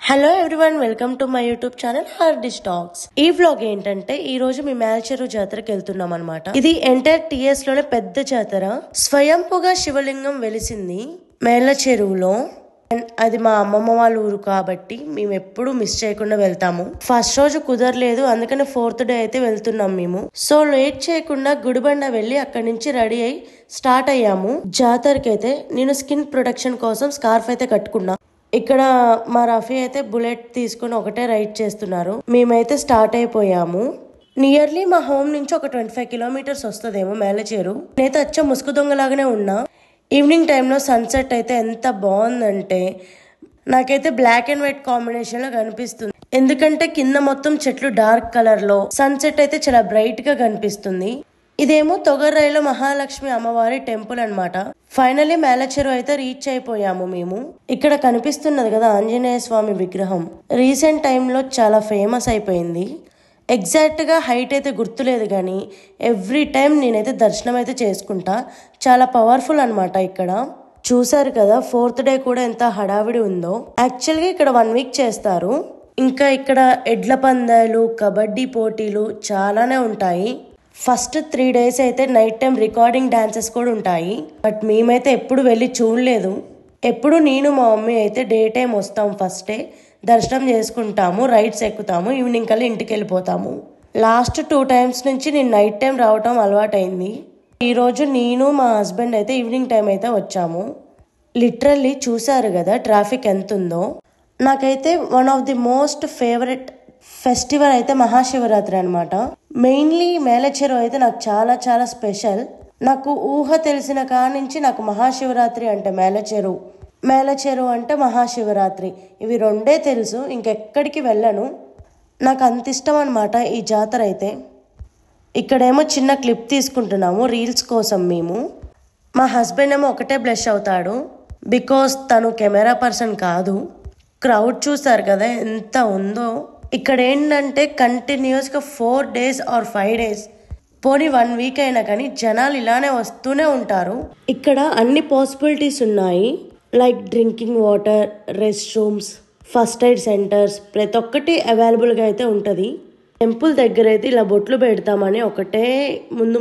Hello everyone, welcome to my YouTube channel Hardish talks. ఈ vlog ఏంటంటే ఈ రోజు మీ మేల్చెరువు జాతరకి వెళ్తున్నాం అనమాట. ఇది ఎంటైర్ టీఎస్ లోనే పెద్ద జాతర. స్వయంపుగా శివలింగం వెలిసింది మేల్చెరువులో. అది మా అమ్మమ్మ వాళ్ళ ఊరు కాబట్టి మేము ఎప్పుడు మిస్ చేయకుండా వెళ్తాము. ఫస్ట్ రోజు కుదరలేదు, అందుకని 4th డే అయితే వెళ్తున్నాం మేము. సో లేట్ చేయకుండా గుడిబండ వెళ్ళి అక్కడి నుంచి రెడీ అయి స్టార్ట్ అయ్యాము జాతరకి. అయితే నేను స్కిన్ ప్రొటెక్షన్ కోసం స్కార్ఫ్ అయితే కట్టుకున్నా. ఇక్కడ మా రఫీ అయితే బుల్లెట్ తీసుకుని ఒకటే రైడ్ చేస్తున్నారు. మేమైతే స్టార్ట్ అయిపోయాము. నియర్లీ మా హోమ్ నుంచి ఒక 25 కిలోమీటర్స్ వస్తుందేమో మేల్చెరువు. నేనైతే అచ్చ ముసుగు దొంగలాగానే ఉన్నా. ఈవినింగ్ టైంలో సన్సెట్ అయితే ఎంత బాగుందంటే నాకైతే బ్లాక్ అండ్ వైట్ కాంబినేషన్ లో కనిపిస్తుంది. ఎందుకంటే కింద మొత్తం చెట్లు డార్క్ కలర్ లో, సన్సెట్ అయితే చాలా బ్రైట్ గా కనిపిస్తుంది. ఇదేమో తొగర్రాయిలో మహాలక్ష్మి అమ్మవారి టెంపుల్ అన్నమాట. ఫైనలీ మేల్చెరువు అయితే రీచ్ అయిపోయాము మేము. ఇక్కడ కనిపిస్తున్నది కదా ఆంజనేయ స్వామి విగ్రహం. రీసెంట్ టైంలో చాలా ఫేమస్ అయిపోయింది. ఎగ్జాక్ట్ గా హైట్ అయితే గుర్తులేదు కానీ ఎవ్రీ టైం నేనైతే దర్శనం అయితే చేసుకుంటా. చాలా పవర్ఫుల్ అన్నమాట. ఇక్కడ చూసారు కదా 4th డే కూడా ఎంత హడావిడి ఉందో. యాక్చువల్ గా ఇక్కడ 1 వీక్ చేస్తారు. ఇంకా ఇక్కడ ఎడ్ల పందాలు, కబడ్డీ పోటీలు చాలానే ఉంటాయి. ఫస్ట్ 3 డేస్ అయితే నైట్ టైం రికార్డింగ్ డాన్సెస్ కూడా ఉంటాయి. బట్ మేమైతే ఎప్పుడు వెళ్ళి చూడలేదు. ఎప్పుడు నేను మా మమ్మీ అయితే డే టైం వస్తాం. ఫస్ట్ డే దర్శనం చేసుకుంటాము, రైడ్స్ ఎక్కుతాము, ఈవినింగ్ కల్లా ఇంటికి వెళ్ళిపోతాము. లాస్ట్ 2 టైమ్స్ నుంచి నేను నైట్ టైం రావటం అలవాటైంది. ఈరోజు నేను మా హస్బెండ్ అయితే ఈవినింగ్ టైం అయితే వచ్చాము. లిటరల్లీ చూసారు కదా ట్రాఫిక్ ఎంత ఉందో. నాకైతే one of the most favourite festival అయితే మహాశివరాత్రి అనమాట. మెయిన్లీ మేల్చెరువు అయితే నాకు చాలా చాలా స్పెషల్. నాకు ఊహ తెలిసిన కానించి నాకు మహాశివరాత్రి అంటే మేల్చెరువు అంటే మహాశివరాత్రి, ఇవి రెండే తెలుసు. ఇంకెక్కడికి వెళ్ళను. నాకు అంత ఇష్టం అనమాట ఈ జాతర అయితే. ఇక్కడేమో చిన్న క్లిప్ తీసుకుంటున్నాము రీల్స్ కోసం మేము. మా హస్బెండ్ ఏమో ఒకటే బ్లష్ అవుతాడు, బికాస్ తను కెమెరా పర్సన్ కాదు. క్రౌడ్ చూసారు కదా ఎంత ఉందో. ఇక్కడ ఏంటంటే కంటిన్యూస్గా 4 days ఆర్ 5 days, పోనీ 1 వీక్ అయినా కానీ జనాలు ఇలానే వస్తూనే ఉంటారు. ఇక్కడ అన్ని పాసిబిలిటీస్ ఉన్నాయి. Like drinking water, rest rooms, first aid centres, ప్రతి ఒక్కటి అవైలబుల్గా అయితే ఉంటుంది. టెంపుల్ దగ్గర అయితే ఇలా బొట్లు పెడతామని ఒకటే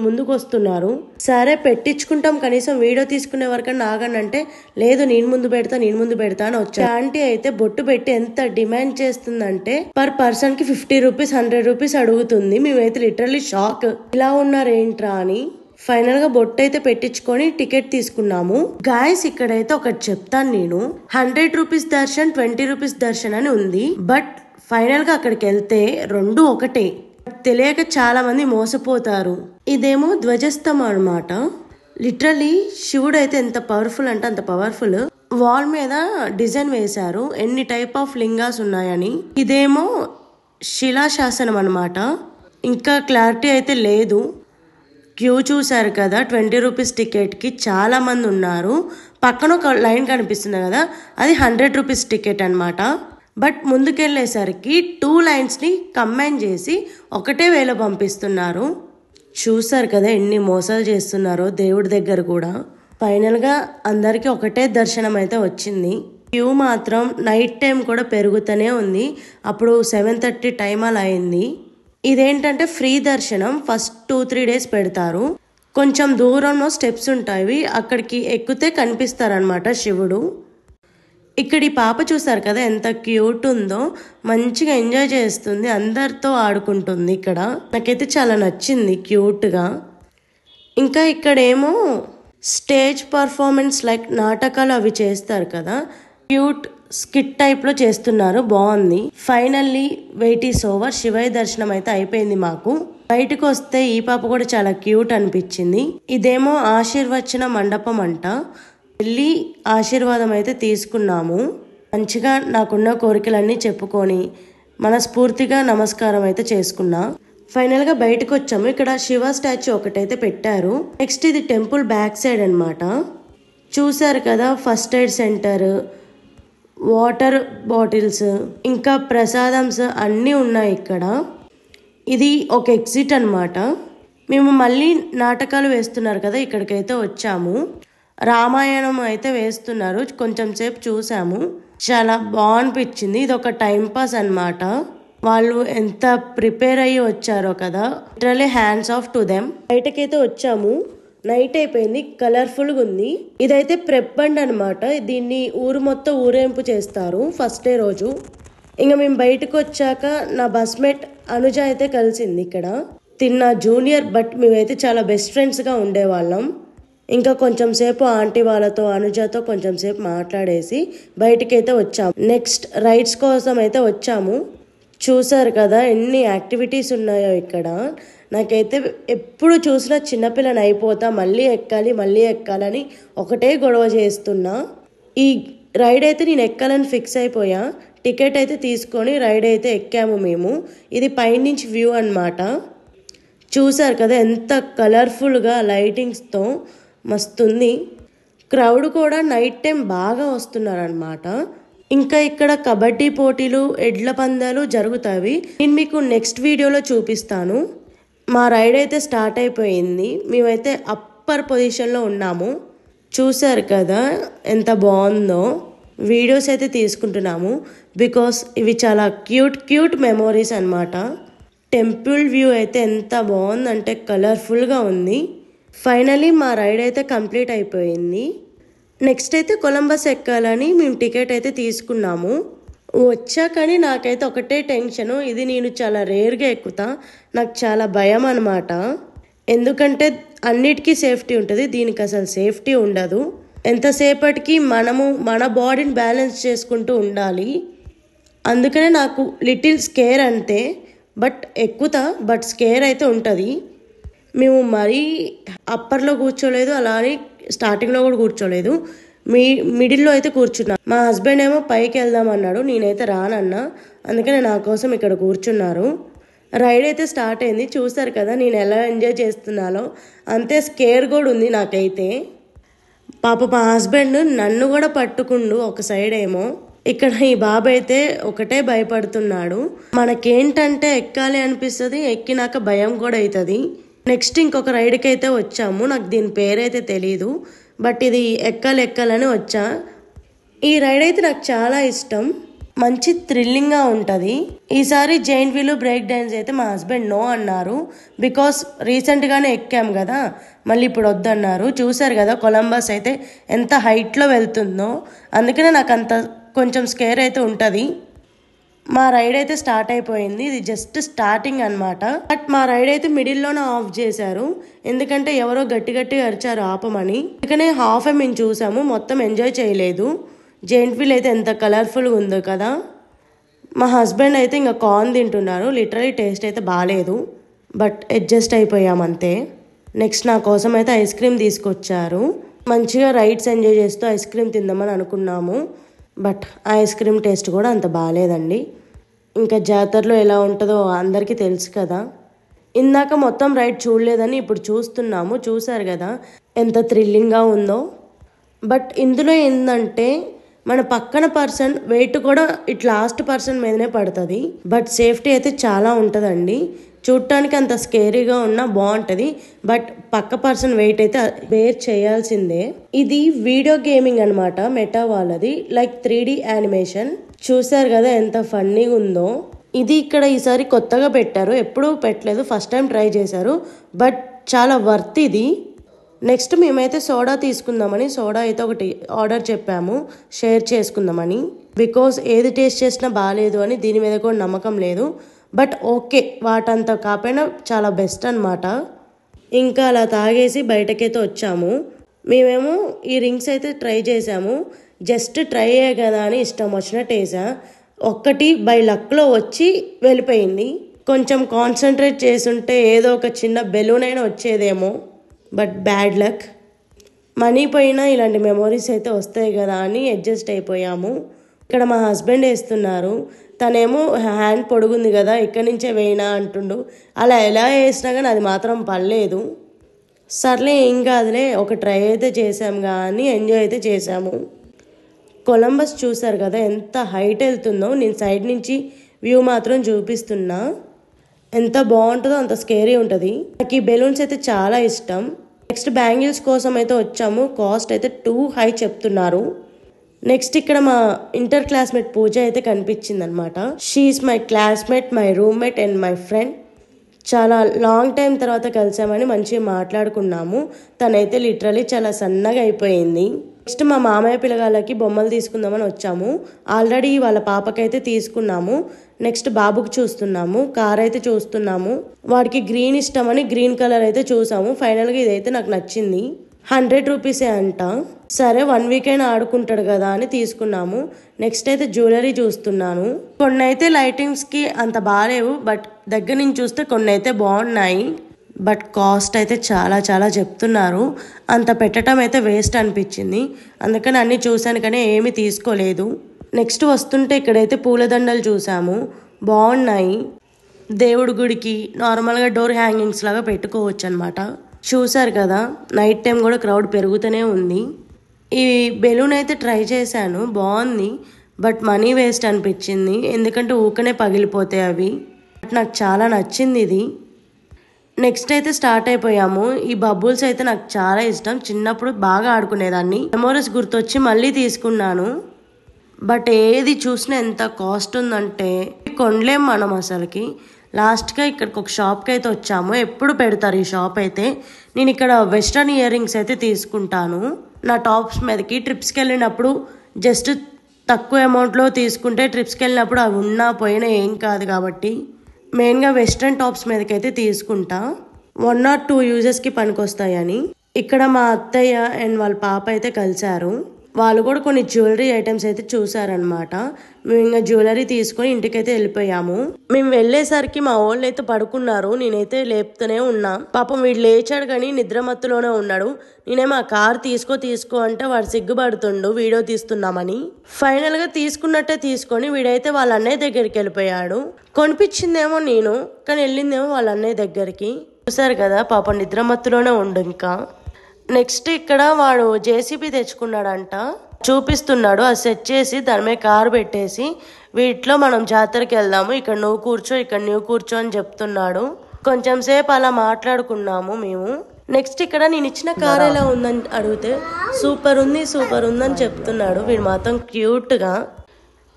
ముందుకు వస్తున్నారు. సరే పెట్టించుకుంటాం, కనీసం వీడియో తీసుకునే వరకన్నా ఆగండి అంటే లేదు నేను ముందు పెడతా అని వచ్చా. ఆంటీ అయితే బొట్టు పెట్టి ఎంత డిమాండ్ చేస్తుందంటే పర్ పర్సన్ కి 50 రూపీస్ 100 రూపీస్ అడుగుతుంది. మేమైతే లిటరల్లీ షాక్, ఇలా ఉన్నారేంట్రా అని. ఫైనల్ గా బొట్టు అయితే పెట్టించుకొని టికెట్ తీసుకున్నాము. గాయస్ ఇక్కడైతే ఒకటి చెప్తాను నేను, 100 రూపీస్ దర్శన్, 20 రూపీస్ దర్శన్ అని ఉంది. బట్ ఫైనల్ గా అక్కడికి వెళ్తే రెండు ఒకటే. తెలియక చాలా మంది మోసపోతారు. ఇదేమో ధ్వజస్తంభం అనమాట. లిటరలీ శివుడు అయితే ఎంత పవర్ఫుల్ అంటే అంత పవర్ఫుల్. వాల్ మీద డిజైన్ వేశారు ఎన్ని టైప్ ఆఫ్ లింగాస్ ఉన్నాయని. ఇదేమో శిలాశాసనం అనమాట. ఇంకా క్లారిటీ అయితే లేదు. క్యూ చూసారు కదా 20 రూపీస్ టికెట్ కి చాలా మంది ఉన్నారు. పక్కన ఒక లైన్ కనిపిస్తుంది కదా, అది 100 రూపీస్ టికెట్ అనమాట. బట్ ముందుకెళ్ళేసరికి 2 లైన్స్ ని కంబైన్ చేసి ఒకటే వేలో పంపిస్తున్నారు. చూసారు కదా ఎన్ని మోసాలు చేస్తున్నారో దేవుడి దగ్గర కూడా. ఫైనల్ గా అందరికి ఒకటే దర్శనం అయితే వచ్చింది. క్యూ మాత్రం నైట్ టైం కూడా పెరుగుతూనే ఉంది. అప్పుడు 7:30 టైం అలా అయింది. ఇదేంటంటే ఫ్రీ దర్శనం. ఫస్ట్ 2-3 డేస్ పెడతారు. కొంచెం దూరంలో స్టెప్స్ ఉంటాయి, అక్కడికి ఎక్కితే కనిపిస్తారనమాట శివుడు. ఇక్కడ ఈ పాప చూసారు కదా ఎంత క్యూట్ ఉందో, మంచిగా ఎంజాయ్ చేస్తుంది, అందరితో ఆడుకుంటుంది. ఇక్కడ నాకైతే చాలా నచ్చింది క్యూట్ గా. ఇంకా ఇక్కడేమో స్టేజ్ పర్ఫార్మెన్స్ లైక్ నాటకాలు అవి చేస్తారు కదా, క్యూట్ స్కిట్ టైప్ లో చేస్తున్నారు, బాగుంది. Finally wait is over. Shivayya దర్శనం అయితే అయిపోయింది మాకు. బయటకు వస్తే ఈ పాప కూడా చాలా క్యూట్ అనిపించింది. ఇదేమో ఆశీర్వచన మండపం అంట. వెళ్ళి ఆశీర్వాదం అయితే తీసుకున్నాము. మంచిగా నాకున్న కోరికలన్నీ చెప్పుకొని మనస్ఫూర్తిగా నమస్కారం అయితే చేసుకున్నా. ఫైనల్ గా బయటకు వచ్చాము. ఇక్కడ శివ స్టాచ్యూ ఒకటైతే పెట్టారు. నెక్స్ట్ ఇది టెంపుల్ బ్యాక్ సైడ్ అనమాట. చూసారు కదా first aid centre, water bottles, ఇంకా ప్రసాదమ్స్ అన్నీ ఉన్నాయి ఇక్కడ. ఇది ఒక ఎగ్జిట్ అనమాట. మేము మళ్ళీ నాటకాలు వేస్తున్నారు కదా ఇక్కడికైతే వచ్చాము. రామాయణం అయితే వేస్తున్నారు, కొంచెం సేపు చూసాము. చాలా బాగనిపించింది. ఇది ఒక టైం పాస్ అన్నమాట. వాళ్ళు ఎంత ప్రిపేర్ అయ్యి వచ్చారో కదా, literally hands off to them. బయటకైతే వచ్చాము, నైట్ అయిపోయింది, కలర్ఫుల్గా ఉంది. ఇదైతే ప్రెప్ బండ్ అనమాట. దీన్ని ఊరు మొత్తం ఊరేంపు చేస్తారు ఫస్ట్ డే రోజు. ఇంకా మేము బయటకు వచ్చాక నా బస్మేట్ అనుజ అయితే కలిసింది ఇక్కడ. తిన్న జూనియర్, బట్ మేమైతే చాలా బెస్ట్ ఫ్రెండ్స్గా ఉండేవాళ్ళం. ఇంకా కొంచెం సేపు ఆంటీ వాళ్ళతో అనుజతో కొంచెం సేపు మాట్లాడేసి బయటకైతే వచ్చాము. నెక్స్ట్ రైడ్స్ కోసం అయితే వచ్చాము. చూసారు కదా ఎన్ని యాక్టివిటీస్ ఉన్నాయో ఇక్కడ. నాకైతే ఎప్పుడు చూసినా చిన్నపిల్లని అయిపోతా, మళ్ళీ ఎక్కాలని ఒకటే గొడవ చేస్తున్నా. ఈ రైడ్ అయితే నేను ఎక్కాలని ఫిక్స్ అయిపోయా. టికెట్ అయితే తీసుకొని రైడ్ అయితే ఎక్కాము మేము. ఇది పైనుంచి వ్యూ అన్నమాట. చూసారు కదా ఎంత కలర్ఫుల్గా లైటింగ్స్తో మస్తుంది. క్రౌడ్ కూడా నైట్ టైం బాగా వస్తున్నారనమాట. ఇంకా ఇక్కడ కబడ్డీ పోటీలు, ఎడ్ల పందాలు జరుగుతాయి. నేను మీకు నెక్స్ట్ వీడియోలో చూపిస్తాను. మా రైడ్ అయితే స్టార్ట్ అయిపోయింది. మేమైతే అప్పర్ పొజిషన్లో ఉన్నాము. చూసారు కదా ఎంత బాగుందో. వీడియోస్ అయితే తీసుకుంటున్నాము బికాస్ ఇవి చాలా క్యూట్ మెమోరీస్ అన్నమాట. టెంపుల్ వ్యూ అయితే ఎంత బాగుందంటే కలర్ఫుల్గా ఉంది. ఫైనలీ మా రైడ్ అయితే కంప్లీట్ అయిపోయింది. నెక్స్ట్ అయితే కొలంబస్ ఎక్కాలని మేము టికెట్ అయితే తీసుకున్నాము. వచ్చాకని నాకైతే ఒకటే టెన్షను, ఇది నేను చాలా రేర్గా ఎక్కుతా, నాకు చాలా భయం అనమాట. ఎందుకంటే అన్నిటికీ సేఫ్టీ ఉంటుంది, దీనికి అసలు సేఫ్టీ ఉండదు. ఎంతసేపటికి మనము మన బాడీని బ్యాలెన్స్ చేసుకుంటూ ఉండాలి. అందుకనే నాకు లిటిల్ స్కేర్ అంతే, బట్ ఎక్కుతా, బట్ స్కేర్ అయితే ఉంటుంది. మేము మరీ అప్పర్లో కూర్చోలేదు, అలా అని స్టార్టింగ్లో కూడా కూర్చోలేదు, మిడిల్లో అయితే కూర్చున్నా. మా హస్బెండ్ ఏమో పైకి వెళ్దాం అన్నాడు, నేనైతే రానన్నా. అందుకని నా కోసం ఇక్కడ కూర్చున్నారు. రైడ్ అయితే స్టార్ట్ అయింది. చూసారు కదా నేను ఎలా ఎంజాయ్ చేస్తున్నానో, అంతే స్కేర్ కూడా ఉంది నాకైతే. పాప మా హస్బెండ్ నన్ను కూడా పట్టుకుండు ఒక సైడ్ ఏమో. ఇక్కడ ఈ బాబు అయితే ఒకటే భయపడుతున్నాడు. మనకేంటంటే ఎక్కాలి అనిపిస్తుంది, ఎక్కినాక భయం కూడా అవుతుంది. నెక్స్ట్ ఇంకొక రైడ్కి అయితే వచ్చాము. నాకు దీని పేరైతే తెలీదు, బట్ ఇది ఎక్కాలని వచ్చా. ఈ రైడ్ అయితే నాకు చాలా ఇష్టం, మంచి థ్రిల్లింగ్గా ఉంటుంది. ఈసారి జైంట్ వీల్ బ్రేక్ డాన్స్ అయితే మా హస్బెండ్ నో అన్నారు. బికాస్ రీసెంట్గానే ఎక్కాము కదా, మళ్ళీ ఇప్పుడు వద్దన్నారు. చూసారు కదా కొలంబస్ అయితే ఎంత హైట్లో వెళ్తుందో, అందుకనే నాకు అంత కొంచెం స్కేర్ అయితే ఉంటుంది. మా రైడ్ అయితే స్టార్ట్ అయిపోయింది. ఇది జస్ట్ స్టార్టింగ్ అనమాట. బట్ మా రైడ్ అయితే మిడిల్లోనే ఆఫ్ చేశారు, ఎందుకంటే ఎవరో గట్టి అరిచారు ఆపమని. అందుకనే హాఫ్ మేము చూసాము, మొత్తం ఎంజాయ్ చేయలేదు. జైంట్ వీల్ అయితే ఎంత కలర్ఫుల్గా ఉందో కదా. మా హస్బెండ్ అయితే ఇంకా కార్న్ తింటున్నారు. లిటరలీ టేస్ట్ అయితే బాగాలేదు, బట్ అడ్జస్ట్ అయిపోయామంతే. నెక్స్ట్ నా కోసం అయితే ఐస్ క్రీమ్ తీసుకొచ్చారు. మంచిగా రైడ్స్ ఎంజాయ్ చేస్తూ ఐస్ క్రీమ్ తిందామని అనుకున్నాము, బట్ ఐస్ క్రీమ్ టేస్ట్ కూడా అంత బాగాలేదండి. ఇంకా జాతరలో ఎలా ఉంటుందో అందరికీ తెలుసు కదా. ఇందాక మొత్తం రైడ్ చూడలేదని ఇప్పుడు చూస్తున్నాము. చూసారు కదా ఎంత థ్రిల్లింగ్గా ఉందో. బట్ ఇందులో ఏంటంటే మన పక్కన పర్సన్ వెయిట్ కూడా ఇట్ లాస్ట్ పర్సన్ మీదనే పడుతుంది, బట్ సేఫ్టీ అయితే చాలా ఉంటుందండి. చూడటానికి అంత స్కేరీగా ఉన్నా బాగుంటుంది, బట్ పక్క పర్సన్ వెయిట్ అయితే బేర్ చేయాల్సిందే. ఇది వీడియో గేమింగ్ అనమాట, మెటా వాళ్ళది, లైక్ 3D యానిమేషన్. చూసారు కదా ఎంత ఫన్నీగా ఉందో. ఇది ఇక్కడ ఈసారి కొత్తగా పెట్టారు, ఎప్పుడూ పెట్టలేదు, ఫస్ట్ టైం ట్రై చేశారు, బట్ చాలా వర్త్ ఇది. నెక్స్ట్ మేమైతే సోడా తీసుకుందామని సోడా అయితే ఒకటి ఆర్డర్ చెప్పాము, షేర్ చేసుకుందామని. బికాస్ ఏది టేస్ట్ చేసినా బాగాలేదు అని దీని మీద కూడా నమ్మకం లేదు, బట్ ఓకే వాటంతా కాకపోయినా చాలా బెస్ట్ అనమాట. ఇంకా అలా తాగేసి బయటకైతే వచ్చాము. మేమేమో ఈ రింగ్స్ అయితే ట్రై చేసాము, జస్ట్ ట్రై అయ్యే కదా అని ఇష్టం వచ్చినట్టు వేసా. ఒక్కటి బై లక్లో వచ్చి వెళ్ళిపోయింది. కొంచెం కాన్సన్ట్రేట్ చేసుంటే ఏదో ఒక చిన్న బెలూన్ అయినా వచ్చేదేమో, బట్ బ్యాడ్ లక్. మనీ పోయినా ఇలాంటి మెమొరీస్ అయితే వస్తాయి కదా అని అడ్జస్ట్ అయిపోయాము. ఇక్కడ మా హస్బెండ్ వేస్తున్నారు, తనేమో హ్యాండ్ పొడుగుంది కదా ఇక్కడి నుంచే వేయినా అంటుండు. అలా ఎలా వేసినా కానీ అది మాత్రం పడలేదు. సర్లే ఏం కాదులే, ఒక ట్రై అయితే చేసాము కానీ ఎంజాయ్ అయితే చేసాము. కొలంబస్ చూసారు కదా ఎంత హైట్ వెళ్తుందో, నేను సైడ్ నుంచి వ్యూ మాత్రం చూపిస్తున్నా. ఎంత బాగుంటుందో అంత స్కేరీ ఉంటుంది. నాకు ఈ బెలూన్స్ అయితే చాలా ఇష్టం. నెక్స్ట్ బ్యాంగిల్స్ కోసం అయితే వచ్చాము. కాస్ట్ అయితే 2 హై చెప్తున్నారు. నెక్స్ట్ ఇక్కడ మా ఇంటర్ క్లాస్మేట్ పూజ అయితే కనిపించింది అనమాట. She is my classmate, my roommate and my friend. చాలా లాంగ్ టైం తర్వాత కలిసామని మంచిగా మాట్లాడుకున్నాము. తనైతే లిటరలీ చాలా సన్నగా అయిపోయింది. నెక్స్ట్ మా మామయ్య పిల్లగాళ్ళకి బొమ్మలు తీసుకుందామని వచ్చాము. ఆల్రెడీ వాళ్ళ పాపకైతే తీసుకున్నాము. నెక్స్ట్ బాబుకి చూస్తున్నాము. కార్ అయితే చూస్తున్నాము. వాడికి గ్రీన్ ఇష్టమని గ్రీన్ కలర్ అయితే చూసాము. ఫైనల్గా ఇదైతే నాకు నచ్చింది. 100 రూపీసే అంట. సరే 1 వీక్ అయినా ఆడుకుంటాడు కదా అని తీసుకున్నాము. నెక్స్ట్ అయితే జ్యువెలరీ చూస్తున్నాను. కొన్ని అయితే లైటింగ్స్కి అంత బాగాలేవు, బట్ దగ్గర నుంచి చూస్తే కొన్ని అయితే బాగున్నాయి. బట్ కాస్ట్ అయితే చాలా చాలా చెప్తున్నారు. అంత పెట్టడం అయితే వేస్ట్ అనిపించింది. అందుకని అన్నీ చూశాను కానీ ఏమీ తీసుకోలేదు. నెక్స్ట్ వస్తుంటే ఇక్కడైతే పూలదండలు చూసాము. బాగున్నాయి. దేవుడి గుడికి నార్మల్గా డోర్ హ్యాంగింగ్స్ లాగా పెట్టుకోవచ్చు అనమాట. చూసారు కదా, నైట్ టైం కూడా క్రౌడ్ పెరుగుతూనే ఉంది. ఈ బెలూన్ అయితే ట్రై చేశాను, బాగుంది. బట్ మనీ వేస్ట్ అనిపించింది. ఎందుకంటే ఊకనే పగిలిపోతాయి అవి. బట్ నాకు చాలా నచ్చింది ఇది. నెక్స్ట్ అయితే స్టార్ట్ అయిపోయాము. ఈ బబుల్స్ అయితే నాకు చాలా ఇష్టం. చిన్నప్పుడు బాగా ఆడుకునేదాన్ని. మెమోరీస్ గుర్తొచ్చి మళ్ళీ తీసుకున్నాను. బట్ ఏది చూసినా ఎంత కాస్ట్ ఉందంటే కొనలేం మనం అసలుకి. లాస్ట్గా ఇక్కడికి ఒక షాప్కి అయితే వచ్చాము. ఎప్పుడు పెడతారు ఈ షాప్ అయితే. నేను ఇక్కడ వెస్ట్రన్ ఇయర్ రింగ్స్ అయితే తీసుకుంటాను నా టాప్స్ మీదకి. ట్రిప్స్కి వెళ్ళినప్పుడు జస్ట్ తక్కువ అమౌంట్లో తీసుకుంటే ట్రిప్స్కి వెళ్ళినప్పుడు అవి ఉన్నా పోయినా ఏం కాదు కాబట్టి మెయిన్గా వెస్ట్రన్ టాప్స్ మీదకైతే తీసుకుంటా. 1 or 2 యూజెస్కి పనికొస్తాయని. ఇక్కడ మా అత్తయ్య అండ్ వాళ్ళ పాప అయితే కలిశారు. వాళ్ళు కూడా కొన్ని జ్యువెలరీ ఐటమ్స్ అయితే చూసారనమాట. మేము ఇంకా జ్యువెలరీ తీసుకొని ఇంటికైతే వెళ్ళిపోయాము. మేము వెళ్ళేసరికి మా వాళ్ళు అయితే పడుకున్నారు. నేనైతే లేపుతూనే ఉన్నా. పాపం వీడు లేచాడు కానీ నిద్రమత్తులోనే ఉన్నాడు. నేనేమో ఆ కార్ తీసుకో అంటే వాడు సిగ్గుపడుతుండు వీడియో తీస్తున్నామని. ఫైనల్ గా తీసుకున్నట్టే తీసుకొని వీడైతే వాళ్ళ అన్నయ్య దగ్గరికి వెళ్ళిపోయాడు. కొనిపించిందేమో నేను, కానీ వెళ్ళిందేమో వాళ్ళ అన్నయ్య దగ్గరికి. చూసారు కదా, పాపం నిద్రమత్తులోనే ఉండు. ఇంకా నెక్స్ట్ ఇక్కడ వాడు జేసీబీ తెచ్చుకున్నాడంట, చూపిస్తున్నాడు. అది సెట్ చేసి దాని మీద కారు పెట్టేసి వీటిలో మనం జాతరకి వెళ్దాము, ఇక్కడ నువ్వు కూర్చో ఇక్కడ నువ్వు కూర్చో అని చెప్తున్నాడు. కొంచెం సేపు అలా మాట్లాడుకున్నాము మేము. నెక్స్ట్ ఇక్కడ నేను ఇచ్చిన కార్ ఎలా ఉందని అడిగితే సూపర్ ఉందని చెప్తున్నాడు. వీడు మాత్రం క్యూట్గా.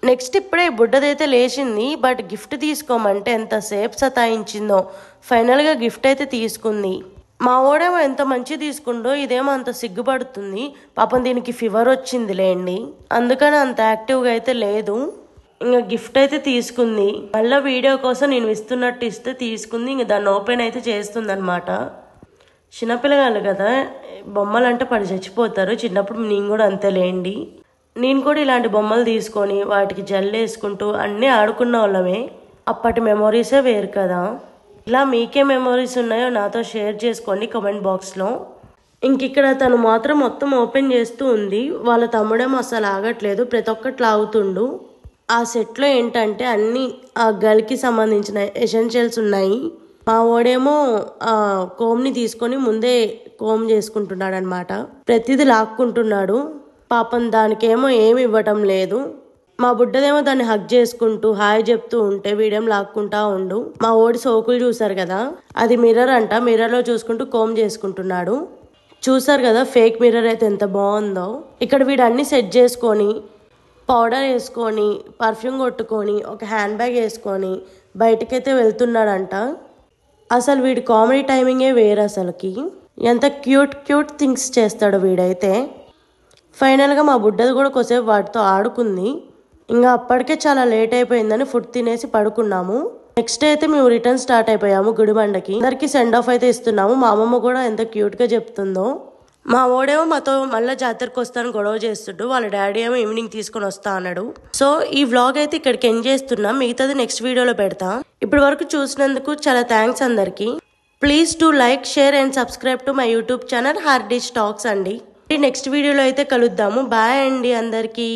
నెక్స్ట్ ఇప్పుడే బుడ్డదైతే లేచింది. బట్ గిఫ్ట్ తీసుకోమంటే ఎంతసేపు సతాయించిందో. ఫైనల్గా గిఫ్ట్ అయితే తీసుకుంది. మా ఓడేమో ఎంత మంచి తీసుకుండో, ఇదేమో అంత సిగ్గుపడుతుంది. పాపం దీనికి ఫీవర్ వచ్చింది లేండి, అందుకని అంత యాక్టివ్గా అయితే లేదు. ఇంకా గిఫ్ట్ అయితే తీసుకుంది. మళ్ళీ వీడియో కోసం నేను ఇస్తున్నట్టు ఇస్తే తీసుకుంది. ఇంక దాన్ని ఓపెన్ అయితే చేస్తుంది అనమాట. చిన్నపిల్లగాళ్ళు కదా, బొమ్మలు అంటే పడి చచ్చిపోతారు. చిన్నప్పుడు నేను కూడా అంతే లేండి. నేను కూడా ఇలాంటి బొమ్మలు తీసుకొని వాటికి జల్లు వేసుకుంటూ అన్నీ ఆడుకున్న వాళ్ళమే. అప్పటి మెమొరీసే వేరు కదా. ఇలా మీకే మెమొరీస్ ఉన్నాయో నాతో షేర్ చేసుకోండి కామెంట్ బాక్స్లో. ఇంక ఇక్కడ తను మాత్రం మొత్తం ఓపెన్ చేస్తూ ఉంది. వాళ్ళ తమ్ముడేమో అసలు ఆగట్లేదు, ప్రతి ఒక్కటి లాగుతుండు. ఆ సెట్లో ఏంటంటే అన్ని ఆ గర్ల్కి సంబంధించిన ఎసెన్షియల్స్ ఉన్నాయి. మా వాడేమో ఆ కోమ్ని తీసుకొని ముందే కోమ్ చేసుకుంటున్నాడు అనమాట. ప్రతిదీ లాక్కుంటున్నాడు. పాపం దానికేమో ఏమి ఇవ్వటం లేదు. మా బుడ్డదేమో దాన్ని హగ్ చేసుకుంటూ హాయ్ చెప్తూ ఉంటే వీడేం లాక్కుంటా ఉండు. మా ఓడి సోకులు చూసారు కదా, అది మిర్రర్ అంట. మిర్రర్లో చూసుకుంటూ కోమ్ చేసుకుంటున్నాడు. చూసారు కదా ఫేక్ మిర్రర్ అయితే ఎంత బాగుందో. ఇక్కడ వీడు అన్ని సెట్ చేసుకొని పౌడర్ వేసుకొని పర్ఫ్యూమ్ కొట్టుకొని ఒక హ్యాండ్ బ్యాగ్ వేసుకొని బయటకైతే వెళ్తున్నాడంట. అసలు వీడి కామెడీ టైమింగే వేరు అసలుకి. ఎంత క్యూట్ థింగ్స్ చేస్తాడు వీడైతే. ఫైనల్గా మా బుడ్డది కూడా కొద్దిసేపు వాటితో ఆడుకుంది. ఇంకా అప్పటికే చాలా లేట్ అయిపోయిందని ఫుడ్ తినేసి పడుకున్నాము. నెక్స్ట్ అయితే మేము రిటర్న్ స్టార్ట్ అయిపోయాము గుడిబండకి. అందరికి సెండ్ ఆఫ్ అయితే ఇస్తున్నాము. మా అమ్మమ్మ కూడా ఎంత క్యూట్గా చెప్తుందో. మా ఓడేమో మాతో మళ్ళీ జాతరకు వస్తాను గొడవ చేస్తుండు. వాళ్ళ డాడీ ఏమో ఈవినింగ్ తీసుకొని వస్తా అన్నాడు. సో ఈ వ్లాగ్ అయితే ఇక్కడికి ఎండ్ చేస్తున్నాం. మిగతాది నెక్స్ట్ వీడియోలో పెడతా. ఇప్పటి వరకు చూసినందుకు చాలా థ్యాంక్స్ అందరికి. Please to like, share and subscribe to my YouTube channel Hardish talks అండి. నెక్స్ట్ వీడియోలో అయితే కలుద్దాము. బాయ్ అండి అందరికీ.